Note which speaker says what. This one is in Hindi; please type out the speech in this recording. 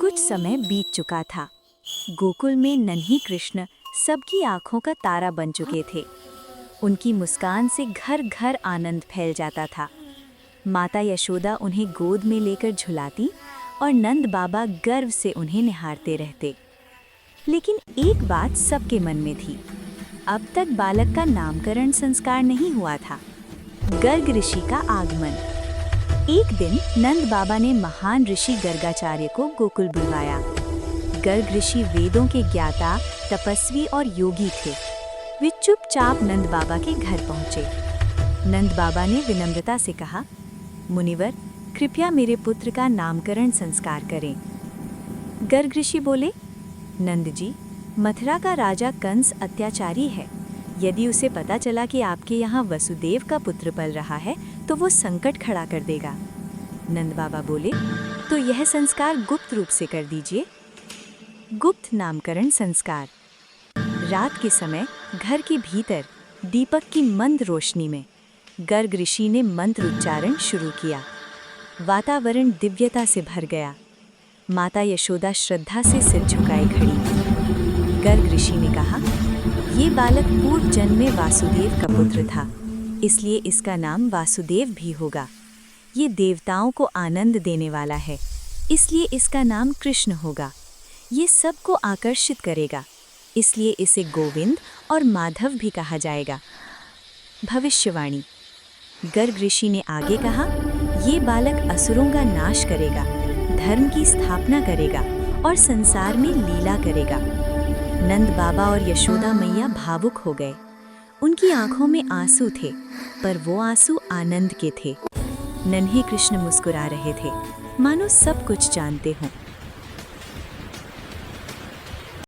Speaker 1: कुछ समय बीत चुका था। गोकुल में नन्ही कृष्ण सबकी आंखों का तारा बन चुके थे। उनकी मुस्कान से घर घर आनंद फैल जाता था। माता यशोदा उन्हें गोद में लेकर झुलाती और नंद बाबा गर्व से उन्हें निहारते रहते। लेकिन एक बात सबके मन में थी। अब तक बालक का नामकरण संस्कार नहीं हुआ था। गर्ग ऋषि का आगमन। एक दिन नंद बाबा ने महान ऋषि गर्गाचार्य को गोकुल बुलवाया। गर्ग ऋषि वेदों के ज्ञाता, तपस्वी और योगी थे। वे चुपचाप नंद बाबा के घर पहुंचे। नंद बाबा ने विनम्रता से कहा, मुनिवर, कृपया मेरे पुत्र का नामकरण संस्कार करें। गर्ग ऋषि बोले, नंद जी, मथुरा का राजा कंस अत्याचारी है। यदि उसे पता चला कि आपके यहाँ वसुदेव का पुत्र पल रहा है तो वो संकट खड़ा कर देगा। नंद बाबा बोले, तो यह संस्कार गुप्त रूप से कर दीजिए। गुप्त नामकरण संस्कार। रात के समय घर के भीतर दीपक की मंद रोशनी में गर्ग ऋषि ने मंत्र उच्चारण शुरू किया। वातावरण दिव्यता से भर गया। माता यशोदा श्रद्धा से सिर झुकाए खड़ी। गर्ग ऋषि ने कहा, ये बालक पूर्व जन्म में वासुदेव का पुत्र था, इसलिए इसका नाम वासुदेव भी होगा। ये देवताओं को आनंद देने वाला है, इसलिए इसका नाम कृष्ण होगा। ये सबको आकर्षित करेगा, इसलिए इसे गोविंद और माधव भी कहा जाएगा। भविष्यवाणी। गर्ग ऋषि ने आगे कहा, ये बालक असुरों का नाश करेगा, धर्म की स्थापना करेगा और संसार में लीला करेगा। नंद बाबा और यशोदा मैया भावुक हो गए। उनकी आंखों में आंसू थे, पर वो आंसू आनंद के थे। नन्हे कृष्ण मुस्कुरा रहे थे, मानो सब कुछ जानते हों।